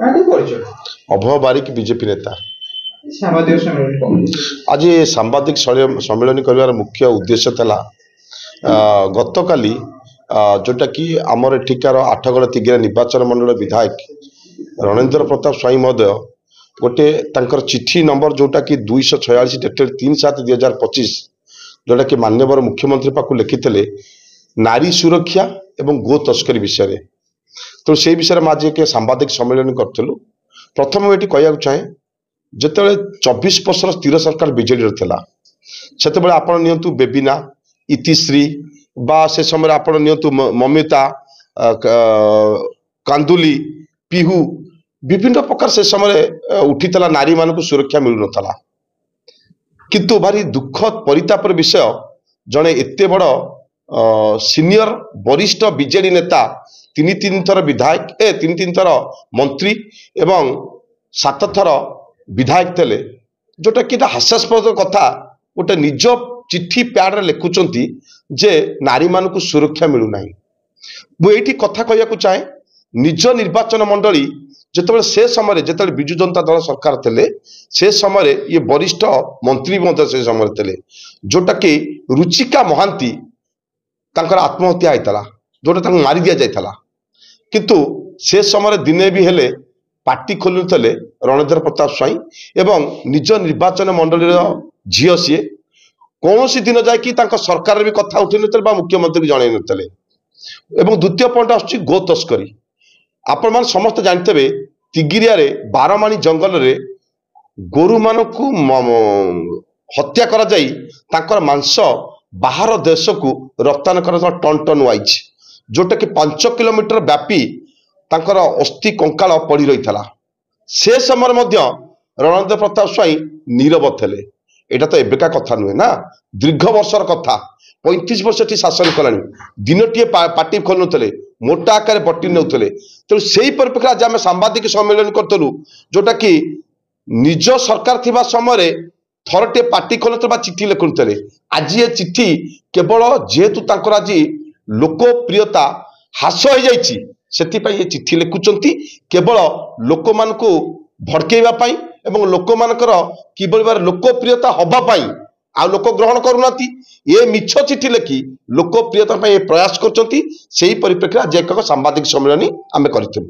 अभय बारिक BJP नेता आज सांबादिक सम्मेलन कर मुख्य उद्देश्य था गत काली जोटा कि आमर एठिकार आठगड़ तिगिरा निर्वाचन मंडल विधायक रणेंद्र प्रताप स्वाई महोदय गोटे तांकर चिठी नंबर जोटा कि 246 डेटेड 3/7/2025 जोटा कि माननीय मुख्यमंत्री पाक लिखिते नारी सुरक्षा एवं गो तस्करी विषय तो से विषय में आज एक सांबादिक सम्मेलन करूँ। प्रथम ये कहना चाहे जिते 24 वर्ष स्थिर सरकार बीजेडी था से आप बेबिना इतिश्री बा से समय आप ममिता कांदुली पिहू विभिन्न प्रकार से समय उठीला नारी मान सुरक्षा मिलू ना किंतु भारी दुखद परितापर विषय जड़े एत बड़ सीनियर वरिष्ठ बीजेडी नेता तीन थर विधायक तीन थर मंत्री एवं 7 थर विधायक थे जोटा कि हास्यास्पद कथा गोटे निज चिट्ठी प्याड लिखुंट जे नारी मान सुरक्षा मिलूना मुझे कथा कहना चाहे निज निर्वाचन मंडली जिते से समय जिते विजु जनता दल सरकार थे से समय ये वरिष्ठ मंत्री से समय थे जोटा कि रुचिका महांती आत्महत्या होता जोटा मारी दि जाता किंतु से समय दिने भी हेले पार्टी खोलुले रणेंद्र प्रताप स्वाई एवं निज निर्वाचन मंडल झील सी कौन सी दिन जाकि सरकार भी कथा उठे ना मुख्यमंत्री जन नथिले। एवं द्वितीय पॉइंट आसुची गो तस्करी आपण मान समस्त जानते तिगिरिया रे बारमाणी जंगल रे गोरु मानक हत्या करा जाई तांकर मांस बाहर देश को रप्तानी कर टन टन वाइज जोटा कि 5 किलोमीटर व्यापी तांकर अस्थि कंकाल पड़ी रही था से समय रणेंद्र प्रताप स्वाई नीरव थे। एटा तो एबेका कथा नुहे ना दीर्घ वर्षर कथा 35 वर्ष शासन कला दिनटे पार्टी खोलुले मोटा आकार बटी नौले तेणु से ही परिप्रेक्षी आज आम सांबादिक सम्मेलन करूँ जोटा कि निज सरकार थिबा समय थरटे पार्टी खोलुले चिठी लिखुले आज ये चिठी केवल जेहेतु तांकर आज लोकप्रियता ह्रास हो जाइए से ये चिठी लिखुंट केवल लोक मान भड़कैवाई एवं लोक मानकर किभली लोकप्रियता हवापाई आ लोक ग्रहण करूना ये मिछ चिठी लिखि लोकप्रियता प्रयास कर परिप्रेक्षी आज एक सांबादिक सम्मेलन आम करूँ।